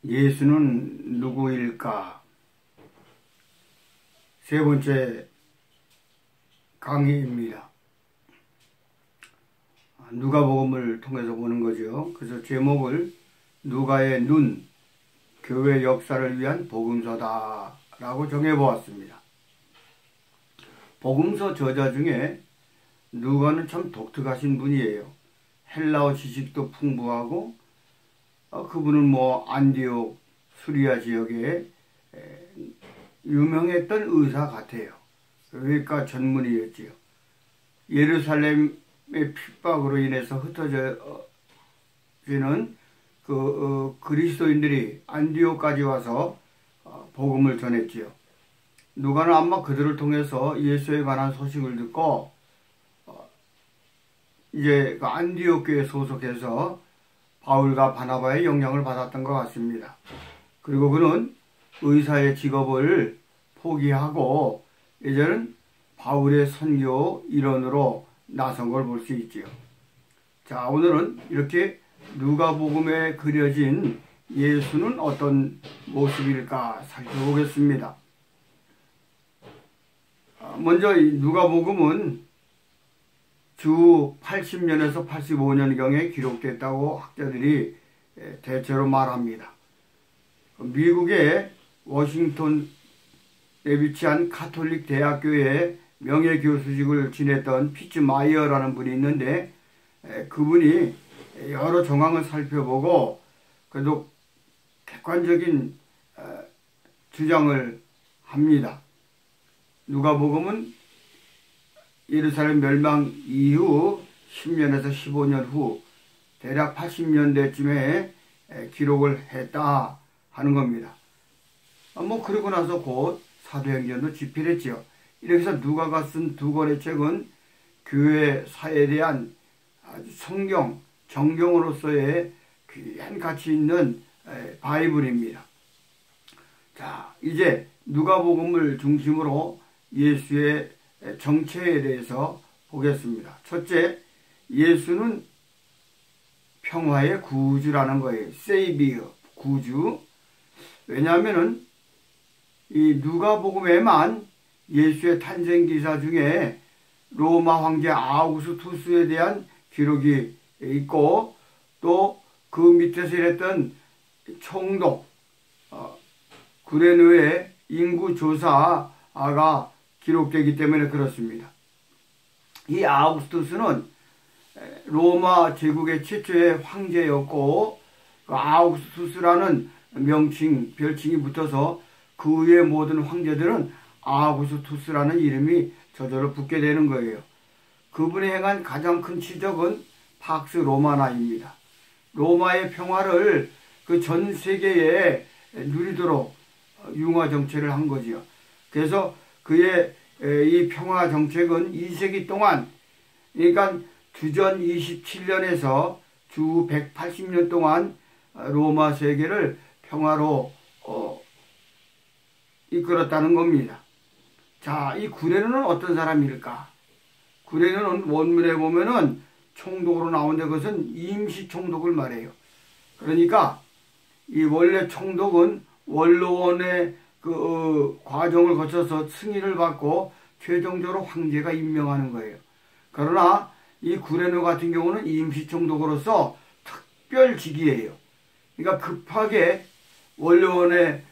예수는 누구일까? 세 번째 강의입니다. 누가복음을 통해서 보는 거죠. 그래서 제목을 누가의 눈, 교회 역사를 위한 복음서다 라고 정해보았습니다. 복음서 저자 중에 누가는 참 독특하신 분이에요. 헬라어 지식도 풍부하고 그분은 안디옥 수리아 지역에 유명했던 의사 같아요. 외과 전문의였지요. 예루살렘의 핍박으로 인해서 흩어지는 그리스도인들이 안디옥까지 와서 복음을 전했지요. 누가는 아마 그들을 통해서 예수에 관한 소식을 듣고 이제 그 안디옥 교회에 소속해서 바울과 바나바의 영향을 받았던 것 같습니다. 그리고 그는 의사의 직업을 포기하고 이제는 바울의 선교 일원으로 나선 걸 볼 수 있지요. 자, 오늘은 이렇게 누가복음에 그려진 예수는 어떤 모습일까 살펴보겠습니다. 먼저 이 누가복음은 주 80년에서 85년경에 기록됐다고 학자들이 대체로 말합니다. 미국의 워싱턴에 위치한 카톨릭 대학교에 명예교수직을 지냈던 피츠 마이어라는 분이 있는데 그분이 여러 정황을 살펴보고 그래도 객관적인 주장을 합니다. 누가복음은 예루살렘 멸망 이후 10년에서 15년 후 대략 80년대쯤에 기록을 했다 하는 겁니다. 그러고 나서 곧 사도행전도 집필했죠. 이렇게 해서 누가가 쓴 두 권의 책은 교회 사회에 대한 아주 성경, 정경으로서의 귀한 가치 있는 바이블입니다. 자, 이제 누가복음을 중심으로 예수의 정체에 대해서 보겠습니다. 첫째, 예수는 평화의 구주라는 거예요. 세이비어, 구주. 왜냐하면은 이 누가복음에만 예수의 탄생 기사 중에 로마 황제 아우구스투스에 대한 기록이 있고 또 그 밑에서 일했던 총독 구레누의 인구 조사가 기록되기 때문에 그렇습니다. 이 아우구스투스는 로마 제국의 최초의 황제였고 그 아우구스투스라는 별칭이 붙어서 그 위의 모든 황제들은 아우구스투스라는 이름이 저절로 붙게 되는 거예요. 그분이 행한 가장 큰 치적은 팍스 로마나입니다. 로마의 평화를 그 전 세계에 누리도록 융화 정책을 한 거지요. 그래서 그의 이 평화 정책은 2세기 동안, 그러니까 주전 27년에서 주 180년 동안 로마 세계를 평화로 이끌었다는 겁니다. 자, 이 구레누는 어떤 사람일까? 구레누는 원문에 보면은 총독으로 나오는데 그것은 임시 총독을 말해요. 그러니까 이 원래 총독은 원로원의 그 과정을 거쳐서 승인을 받고 최종적으로 황제가 임명하는 거예요. 그러나 이 구레누 같은 경우는 임시 총독으로서 특별직이에요. 그러니까 급하게 원로원의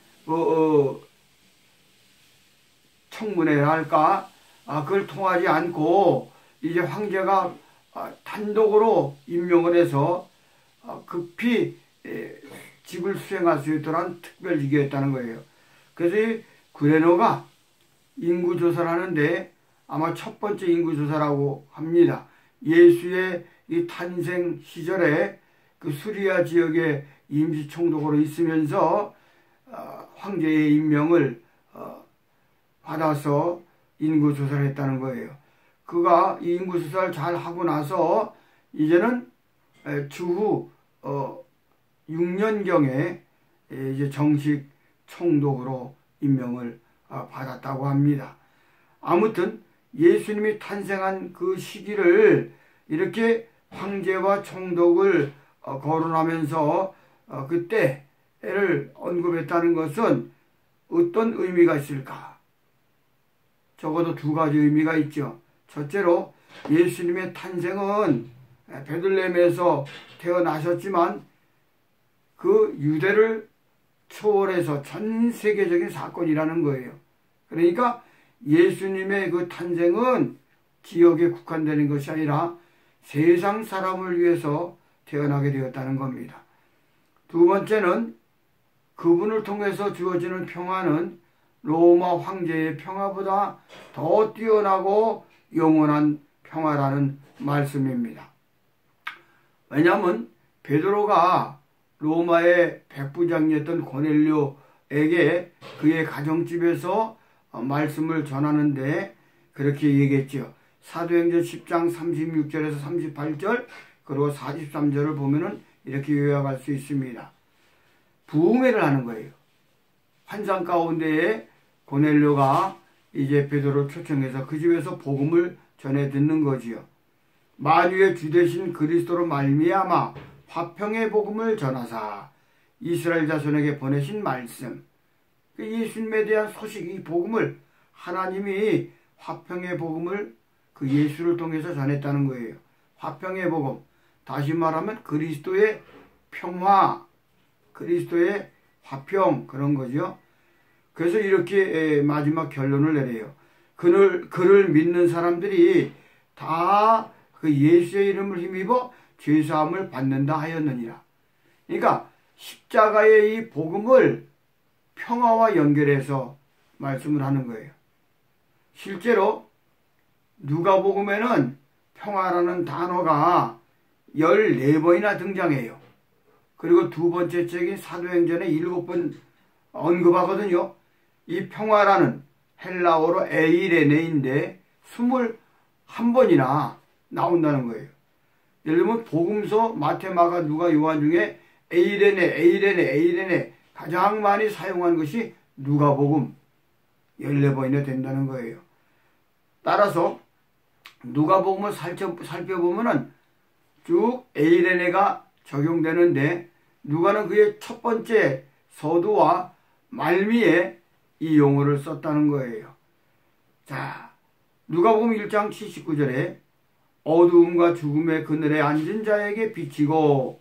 청문회를 할까 그걸 통하지 않고 이제 황제가 단독으로 임명을 해서 급히 직을 수행할 수 있도록 특별직이었다는 거예요. 그래서 이 구레누가 인구조사를 하는데 아마 첫 번째 인구조사라고 합니다. 예수의 이 탄생 시절에 그 수리아 지역의 임시총독으로 있으면서 황제의 임명을 받아서 인구조사를 했다는 거예요. 그가 이 인구조사를 잘 하고 나서 이제는 주후 6년경에 이제 정식 총독으로 임명을 받았다고 합니다. 아무튼 예수님이 탄생한 그 시기를 이렇게 황제와 총독을 거론하면서 그때 언급했다는 것은 어떤 의미가 있을까? 적어도 두 가지 의미가 있죠. 첫째로 예수님의 탄생은 베들레헴에서 태어나셨지만 그 유대를 초월해서 전 세계적인 사건이라는 거예요. 그러니까 예수님의 그 탄생은 지역에 국한되는 것이 아니라 세상 사람을 위해서 태어나게 되었다는 겁니다. 두 번째는 그분을 통해서 주어지는 평화는 로마 황제의 평화보다 더 뛰어나고 영원한 평화라는 말씀입니다. 왜냐하면 베드로가 로마의 백부장이었던 고넬료에게 그의 가정집에서 말씀을 전하는데 그렇게 얘기했죠. 사도행전 10장 36절에서 38절 그리고 43절을 보면은 이렇게 요약할 수 있습니다. 부흥회를 하는 거예요. 환상 가운데에 고넬료가 이제 베드로를 초청해서 그 집에서 복음을 전해 듣는 거지요. 만유의 주 되신 그리스도로 말미암아 화평의 복음을 전하사 이스라엘 자손에게 보내신 말씀, 그 예수님에 대한 소식, 이 복음을 하나님이 화평의 복음을 그 예수를 통해서 전했다는 거예요. 화평의 복음, 다시 말하면 그리스도의 평화, 그리스도의 화평, 그런 거죠. 그래서 이렇게 마지막 결론을 내려요. 그를 믿는 사람들이 다 그 예수의 이름을 힘입어 죄사함을 받는다 하였느니라. 그러니까 십자가의 이 복음을 평화와 연결해서 말씀을 하는 거예요. 실제로 누가복음에는 평화라는 단어가 14번이나 등장해요. 그리고 두 번째 책인 사도행전에 7번 언급하거든요. 이 평화라는 헬라어로 에이레네인데 21번이나 나온다는 거예요. 예를 들면 복음서 마태, 마가, 누가, 요한 중에 에이레네 가장 많이 사용한 것이 누가복음 14번이나 된다는 거예요. 따라서 누가복음을 살펴보면은 쭉 에이레네가 적용되는데 누가는 그의 첫 번째 서두와 말미에 이 용어를 썼다는 거예요. 자, 누가복음 1장 79절에 어두움과 죽음의 그늘에 앉은 자에게 비치고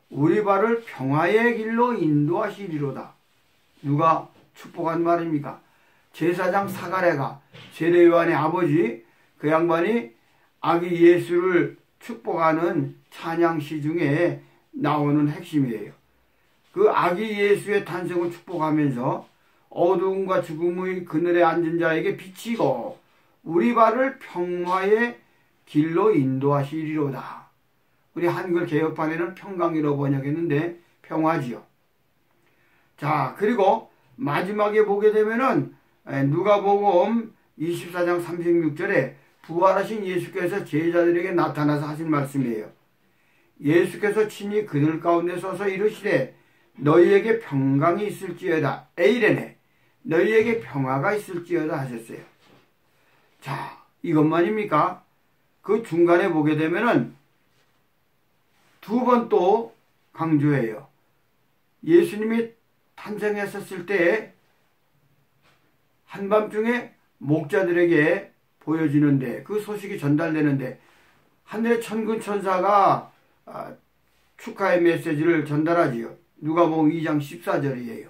우리 발을 평화의 길로 인도하시리로다. 누가 축복한 말입니까? 제사장 사가랴가 세례 요한의 아버지, 그 양반이 아기 예수를 축복하는 찬양시 중에 나오는 핵심이에요. 그 아기 예수의 탄생을 축복하면서 어두움과 죽음의 그늘에 앉은 자에게 비치고 우리 발을 평화의 길로 인도하시리로다. 우리 한글 개혁판에는 평강이로 번역했는데 평화지요. 자, 그리고 마지막에 보게 되면은 누가복음 24장 36절에 부활하신 예수께서 제자들에게 나타나서 하신 말씀이에요. 예수께서 친히 그들 가운데 서서 이르시되 너희에게 평강이 있을지어다. 에이레네, 너희에게 평화가 있을지어다 하셨어요. 자, 이것만입니까? 그 중간에 보게 되면은 두 번 또 강조해요. 예수님이 탄생했었을 때 한밤중에 목자들에게 보여지는데 그 소식이 전달되는데 하늘의 천군 천사가 축하의 메시지를 전달하지요. 누가복음 2장 14절이에요.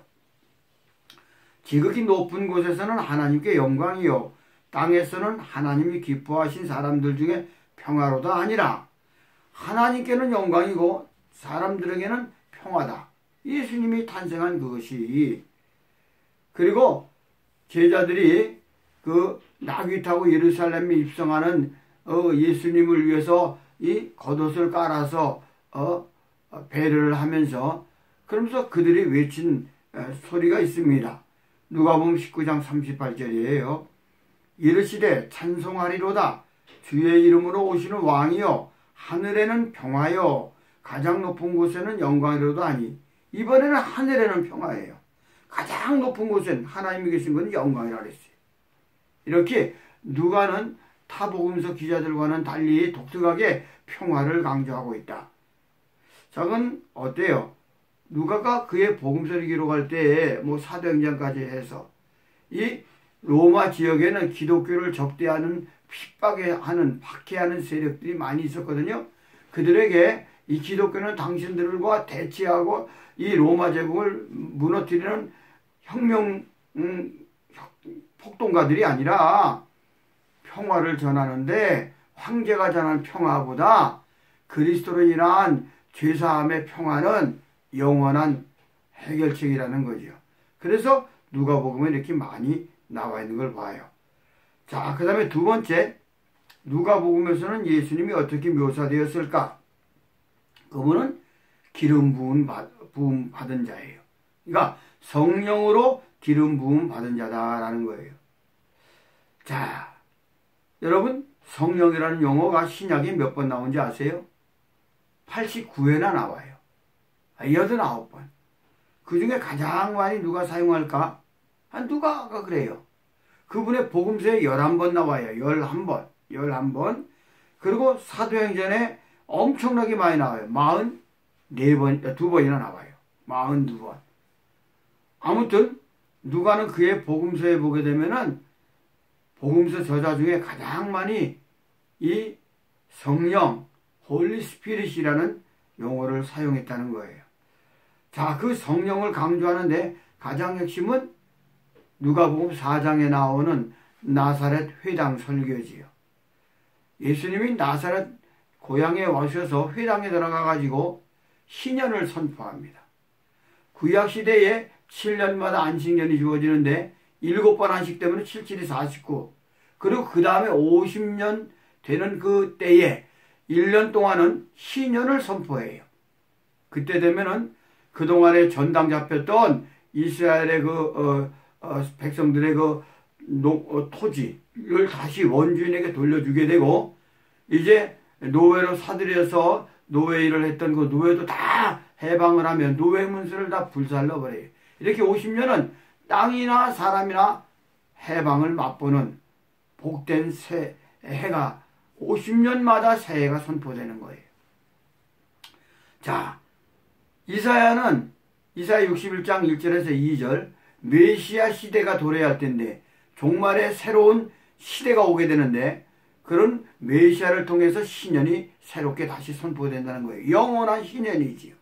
지극히 높은 곳에서는 하나님께 영광이요 땅에서는 하나님이 기뻐하신 사람들 중에 평화로다 아니라 하나님께는 영광이고 사람들에게는 평화다. 예수님이 탄생한 그것이. 그리고 제자들이 그 나귀 타고 예루살렘에 입성하는 예수님을 위해서 이 겉옷을 깔아서 배를 하면서 그러면서 그들이 외친 소리가 있습니다. 누가복음 19장 38절이에요. 이르시되 찬송하리로다. 주의 이름으로 오시는 왕이여 하늘에는 평화여 가장 높은 곳에는 영광이로다 하니 이번에는 하늘에는 평화예요. 가장 높은 곳엔 하나님이 계신 건 영광이라 그랬어요. 이렇게 누가는 타 복음서 기자들과는 달리 독특하게 평화를 강조하고 있다. 저건 어때요? 누가가 그의 복음서를 기록할 때에 뭐 사도행전까지 해서 이 로마 지역에는 기독교를 적대하는 핍박하는 박해하는 세력들이 많이 있었거든요. 그들에게 이 기독교는 당신들과 대치하고 이 로마 제국을 무너뜨리는 혁명 폭동가들이 아니라 평화를 전하는데 황제가 전하는 평화보다 그리스도로 인한 죄사함의 평화는 영원한 해결책이라는 거죠. 그래서 누가복음에 이렇게 많이 나와 있는 걸 봐요. 자, 그 다음에 두 번째, 누가복음에서는 예수님이 어떻게 묘사되었을까? 그분은 기름 부음 받은 자예요. 그러니까 성령으로 기름 부음 받은 자다라는 거예요. 자, 여러분 성령이라는 용어가 신약에 몇 번 나온지 아세요? 89회나 나와요. 89번. 그 중에 가장 많이 누가 사용할까? 누가가 그래요. 그분의 복음서에 11번 나와요. 11번. 11번. 그리고 사도행전에 엄청나게 많이 나와요. 44번, 2번이나 나와요. 42번. 아무튼 누가는 그의 복음서에 보게 되면은 복음서 저자 중에 가장 많이 이 성령, 홀리 스피릿이라는 용어를 사용했다는 거예요. 자, 그 성령을 강조하는데 가장 핵심은 누가복음 4장에 나오는 나사렛 회당 설교지요. 예수님이 나사렛 고향에 오셔서 회당에 들어가 가지고 신년을 선포합니다. 구약시대에 7년마다 안식년이 주어지는데 7번 안식 때문에 77이 49. 그리고 그 다음에 50년 되는 그 때에 1년 동안은 신년을 선포해요. 그때 되면은 그동안에 전당 잡혔던 이스라엘의 백성들의 토지를 다시 원주인에게 돌려주게 되고, 이제 노예로 사들여서 노예 일을 했던 그 노예도 다 해방을 하면 노예 문서를 다 불살라버려요. 이렇게 50년은 땅이나 사람이나 해방을 맛보는 복된 해가 50년마다 새해가 선포되는 거예요. 자, 이사야 61장 1절에서 2절, 메시아 시대가 도래할 텐데 종말에 새로운 시대가 오게 되는데 그런 메시아를 통해서 신년이 새롭게 다시 선포된다는 거예요. 영원한 신년이지요.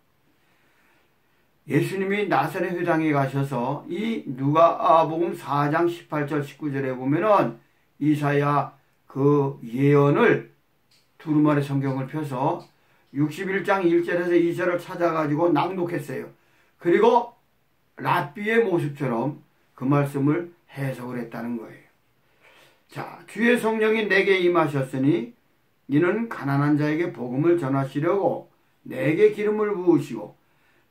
예수님이 나사렛 회당에 가셔서 이 누가복음 4장 18절 19절에 보면은 이사야 그 예언을 두루마리 성경을 펴서 61장 1절에서 2절을 찾아가지고 낭독했어요. 그리고 랍비의 모습처럼 그 말씀을 해석을 했다는 거예요. 자, 주의 성령이 내게 임하셨으니 이는 가난한 자에게 복음을 전하시려고 내게 기름을 부으시고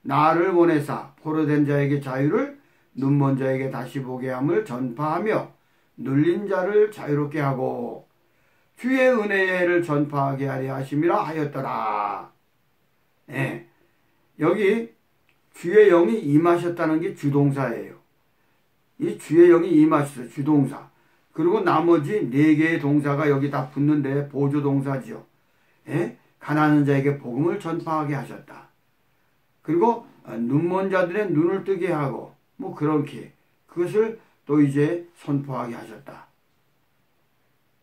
나를 보내사 포로된 자에게 자유를, 눈먼 자에게 다시 보게 함을 전파하며 눌린 자를 자유롭게 하고 주의 은혜를 전파하게 하려 하심이라 하였더라. 네. 여기 주의 영이 임하셨다는 게 주동사예요. 이 주의 영이 임하셨어요. 주동사. 그리고 나머지 4개의 동사가 여기 다 붙는데 보조동사죠. 예? 가난한 자에게 복음을 전파하게 하셨다. 그리고 눈먼 자들의 눈을 뜨게 하고 뭐 그렇게 그것을 또 이제 선포하게 하셨다.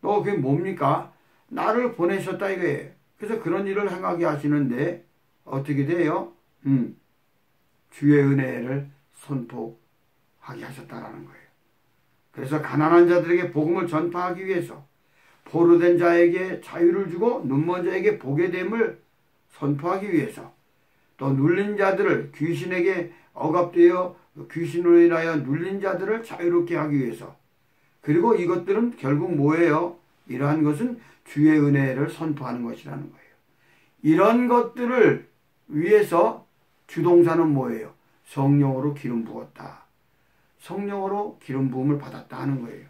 또 그게 뭡니까? 나를 보내셨다 이거예요. 그래서 그런 일을 행하게 하시는데 어떻게 돼요? 주의 은혜를 선포하게 하셨다라는 거예요. 그래서 가난한 자들에게 복음을 전파하기 위해서 포로된 자에게 자유를 주고 눈먼 자에게 보게 됨을 선포하기 위해서 또 눌린 자들을 귀신에게 억압되어 귀신으로 인하여 눌린 자들을 자유롭게 하기 위해서, 그리고 이것들은 결국 뭐예요? 이러한 것은 주의 은혜를 선포하는 것이라는 거예요. 이런 것들을 위해서 주동사는 뭐예요? 성령으로 기름 부었다. 성령으로 기름 부음을 받았다 하는 거예요.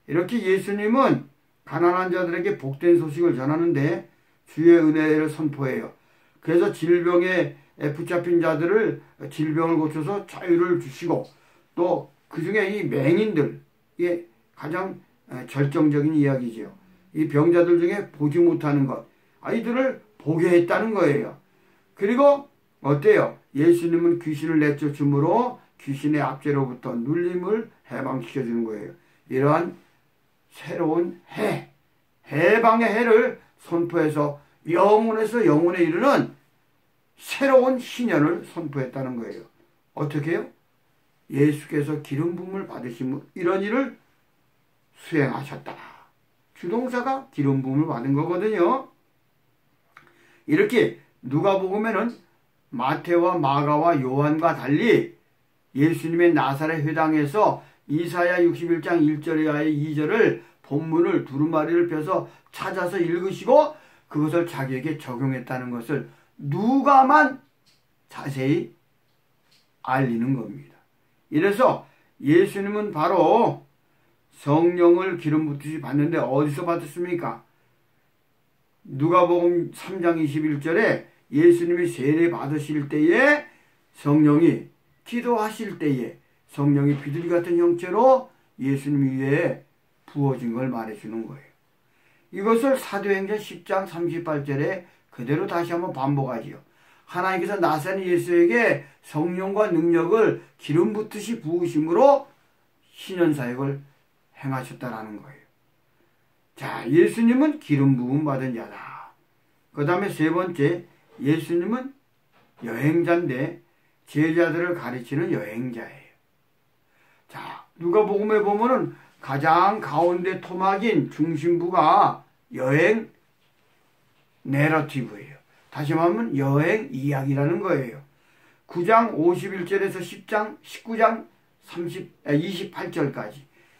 이렇게 예수님은 가난한 자들에게 복된 소식을 전하는데 주의 은혜를 선포해요. 그래서 질병에 붙잡힌 자들을 질병을 고쳐서 자유를 주시고, 또 그 중에 이 맹인들이 가장 절정적인 이야기죠. 이 병자들 중에 보지 못하는 것, 아이들을 보게 했다는 거예요. 그리고 어때요? 예수님은 귀신을 내쫓음으로 귀신의 압제로부터 눌림을 해방시켜주는 거예요. 이러한 새로운 해방의 해를 선포해서 영혼에서 영혼에 이르는 새로운 신년을 선포했다는 거예요. 어떻게 해요? 예수께서 기름 부음을 받으시면 이런 일을 수행하셨다. 주동사가 기름 부음을 받은 거거든요. 이렇게 누가복음에는 마태와 마가와 요한과 달리 예수님의 나사렛 회당에서 이사야 61장 1절에 2절을 본문을 두루마리를 펴서 찾아서 읽으시고 그것을 자기에게 적용했다는 것을 누가만 자세히 알리는 겁니다. 이래서 예수님은 바로 성령을 기름 붓듯이 받는데 어디서 받았습니까? 누가복음 3장 21절에 예수님이 세례 받으실 때에 성령이 기도하실 때에 성령이 비둘기 같은 형체로 예수님 위에 부어진 걸 말해주는 거예요. 이것을 사도행전 10장 38절에 그대로 다시 한번 반복하지요. 하나님께서 나사렛 예수에게 성령과 능력을 기름 붓듯이 부으심으로 신현사역을 행하셨다라는 거예요. 자, 예수님은 기름 부음 받은 자다. 그 다음에 세 번째, 예수님은 여행자인데 제자들을 가르치는 여행자예요. 자, 누가복음에 보면은 가장 가운데 토막인 중심부가 여행 내러티브예요. 다시 말하면 여행 이야기라는 거예요. 9장 51절에서 10장 19장 28절까지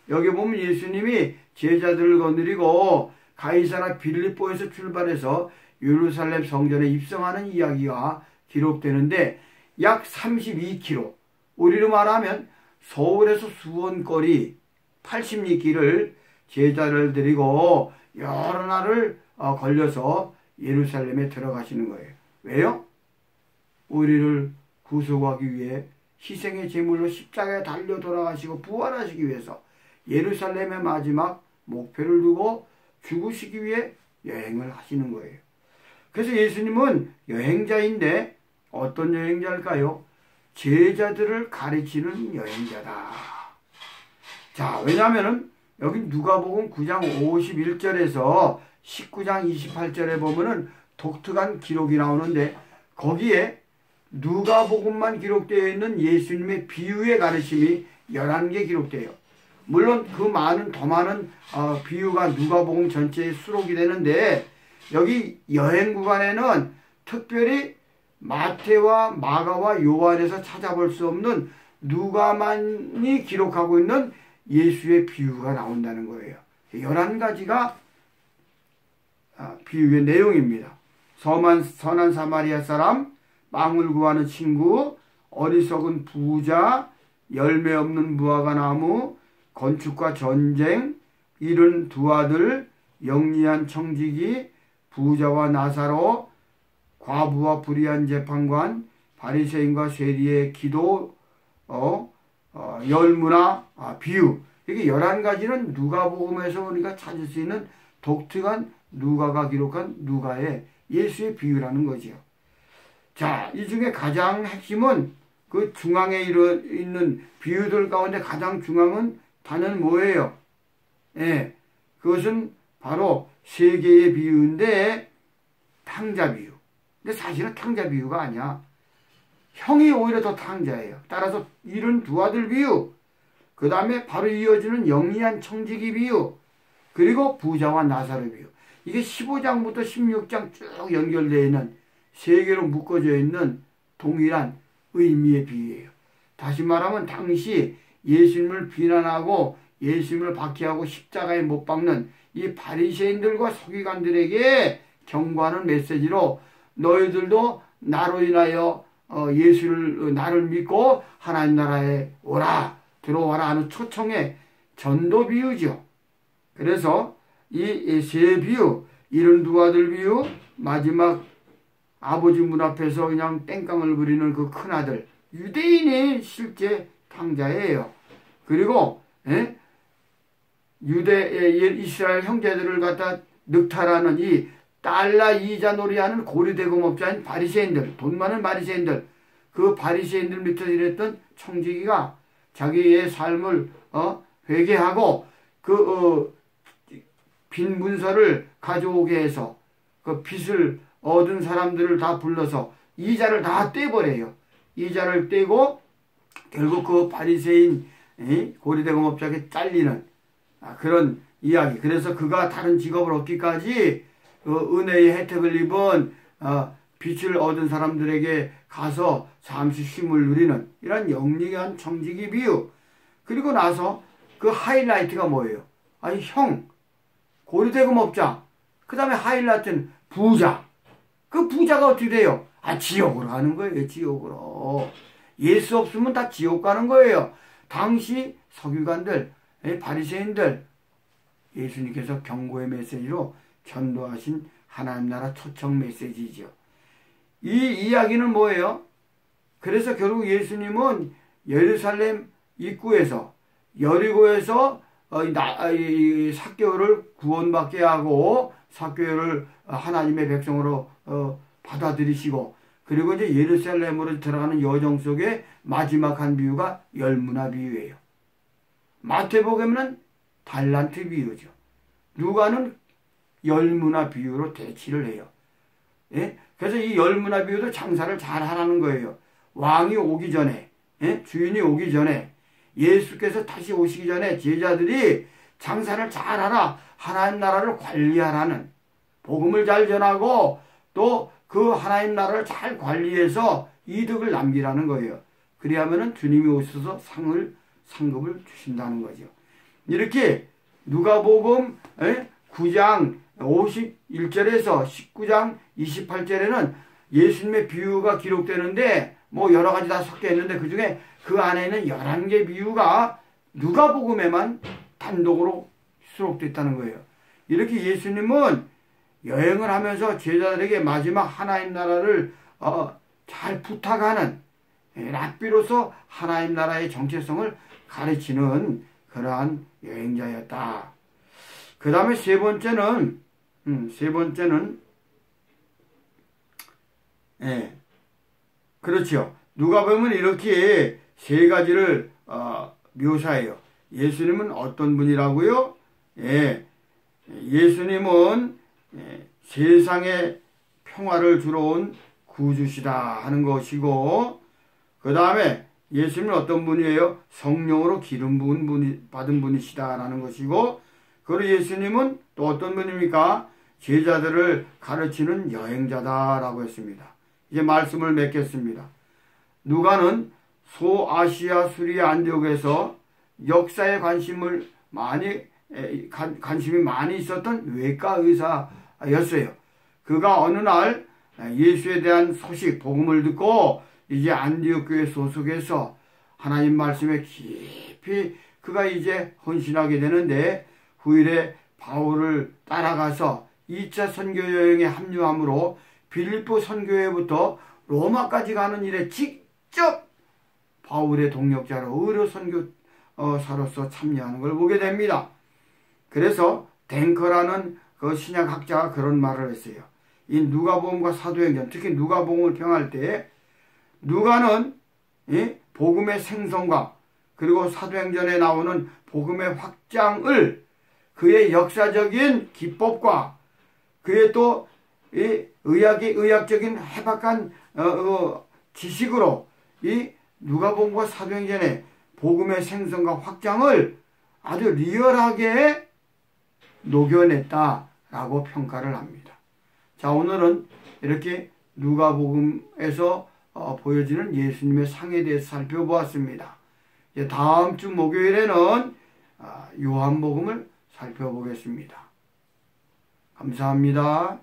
여기 보면 예수님이 제자들을 거느리고 가이사라 빌립보에서 출발해서 예루살렘 성전에 입성하는 이야기가 기록되는데 약 32km, 우리로 말하면 서울에서 수원거리 80리길을 제자를 데리고 여러 날을 걸려서 예루살렘에 들어가시는 거예요. 왜요? 우리를 구속하기 위해 희생의 제물로 십자가에 달려 돌아가시고 부활하시기 위해서 예루살렘의 마지막 목표를 두고 죽으시기 위해 여행을 하시는 거예요. 그래서 예수님은 여행자인데 어떤 여행자일까요? 제자들을 가르치는 여행자다. 자, 왜냐하면 여기 누가복음 9장 51절에서 19장 28절에 보면은 독특한 기록이 나오는데 거기에 누가복음만 기록되어 있는 예수님의 비유의 가르침이 11개 기록돼요. 물론 그 더 많은 비유가 누가복음 전체에 수록이 되는데 여기 여행 구간에는 특별히 마태와 마가와 요한에서 찾아볼 수 없는 누가만이 기록하고 있는 예수의 비유가 나온다는 거예요. 11가지가 비유의 내용입니다. 선한 사마리아 사람, 망을 구하는 친구, 어리석은 부자, 열매 없는 무화과 나무, 건축과 전쟁, 잃은 두 아들, 영리한 청지기, 부자와 나사로, 과부와 불의한 재판관, 바리새인과 세리의 기도, 열무나 비유. 이게 11가지는 누가복음에서 우리가 찾을 수 있는 독특한 누가가 기록한 누가의 예수의 비유라는 거죠. 자, 이 중에 가장 핵심은 그 중앙에 있는 비유들 가운데 가장 중앙은 단은 뭐예요? 예, 그것은 바로 세 개의 비유인데 탕자 비유. 근데 사실은 탕자 비유가 아니야. 형이 오히려 더 탕자예요. 따라서 잃은 두 아들 비유, 그 다음에 바로 이어지는 영리한 청지기 비유, 그리고 부자와 나사로 비유. 이게 15장부터 16장 쭉 연결되어 있는 세 개로 묶어져 있는 동일한 의미의 비유예요. 다시 말하면 당시 예수님을 비난하고 예수님을 박해하고 십자가에 못 박는 이 바리새인들과 서기관들에게 경고하는 메시지로 너희들도 나로 인하여 나를 믿고 하나님 나라에 오라, 들어와라 하는 초청의 전도 비유죠. 그래서 이 세 비유, 잃은 두 아들 비유, 마지막 아버지 문 앞에서 그냥 땡깡을 부리는 그 큰아들, 유대인이 실제 탕자예요. 그리고 이스라엘 형제들을 갖다 늑탈하는 이 달러 이자 놀이하는 고리대금업자인 바리새인들, 돈 많은 바리새인들, 그 바리새인들 밑에서 일했던 청지기가 자기의 삶을 회개하고 빈 문서를 가져오게 해서 그 빚을 얻은 사람들을 다 불러서 이자를 다 떼버려요. 이자를 떼고 결국 그 바리새인 고리대금업자에게 잘리는 그런 이야기. 그래서 그가 다른 직업을 얻기까지 그 은혜의 혜택을 입은 빚을 얻은 사람들에게 가서 잠시 쉼을 누리는 이런 영리한 청지기 비유. 그리고 나서 그 하이라이트가 뭐예요? 아니 고리대금업자. 그 다음에 하이라이트는 부자. 그 부자가 어떻게 돼요? 지옥으로 가는 거예요. 지옥으로. 예수 없으면 다 지옥 가는 거예요. 당시 서기관들, 바리새인들, 예수님께서 경고의 메시지로 전도하신 하나님 나라 초청 메시지죠. 이 이야기는 뭐예요? 그래서 결국 예수님은 예루살렘 입구에서 여리고에서 삭개오를 구원받게 하고 삭개오를 하나님의 백성으로 받아들이시고, 그리고 이제 예루살렘으로 들어가는 여정 속에 마지막 한 비유가 열무나 비유예요. 마태복음에는 달란트 비유죠. 누가는 열무나 비유로 대치를 해요. 예? 그래서 이 열무나 비유도 장사를 잘 하라는 거예요. 왕이 오기 전에, 주인이 오기 전에, 예수께서 다시 오시기 전에 제자들이 장사를 잘 하라, 하나님 나라를 관리하라는, 복음을 잘 전하고 또 그 하나님 나라를 잘 관리해서 이득을 남기라는 거예요. 그리하면은 주님이 오셔서 상급을 주신다는 거죠. 이렇게 누가복음 9장 51절에서 19장 28절에는 예수님의 비유가 기록되는데 뭐 여러 가지 다 섞여 있는데 그 중에 그 안에는 11개 비유가 누가복음에만 단독으로 수록됐다는 거예요. 이렇게 예수님은 여행을 하면서 제자들에게 마지막 하나님 나라를 잘 부탁하는 랍비로서 하나님 나라의 정체성을 가르치는 그러한 여행자였다. 그 다음에 세 번째는 그렇죠. 누가 보면 이렇게 세 가지를 묘사해요. 예수님은 어떤 분이라고요? 예수님은 세상에 평화를 주러 온 구주시다 하는 것이고, 그 다음에 예수님은 어떤 분이에요? 성령으로 기름 부은 받은 분이시다 라는 것이고, 그리고 예수님은 또 어떤 분입니까? 제자들을 가르치는 여행자다라고 했습니다. 이제 말씀을 맺겠습니다. 누가는 소아시아 수리아 안디옥에서 역사에 관심이 많이 있었던 외과 의사였어요. 그가 어느 날 예수에 대한 소식, 복음을 듣고 이제 안디옥 교회 소속해서 하나님 말씀에 깊이 그가 이제 헌신하게 되는데, 후일에 바울을 따라가서 2차 선교 여행에 합류함으로 빌립보 선교회부터 로마까지 가는 일에 직접 바울의 동력자로 의료 선교사로서 참여하는 걸 보게 됩니다. 그래서 댕커라는 그 신약학자가 그런 말을 했어요. 이 누가복음과 사도행전, 특히 누가복음을 평할 때 누가는 복음의 생성과 그리고 사도행전에 나오는 복음의 확장을 그의 역사적인 기법과 그의 또 의학적인 해박한 지식으로 이 누가복음과 사도행전의 복음의 생성과 확장을 아주 리얼하게 녹여냈다라고 평가를 합니다. 자, 오늘은 이렇게 누가복음에서 보여지는 예수님의 상에 대해서 살펴보았습니다. 다음 주 목요일에는 요한복음을 살펴보겠습니다. 감사합니다.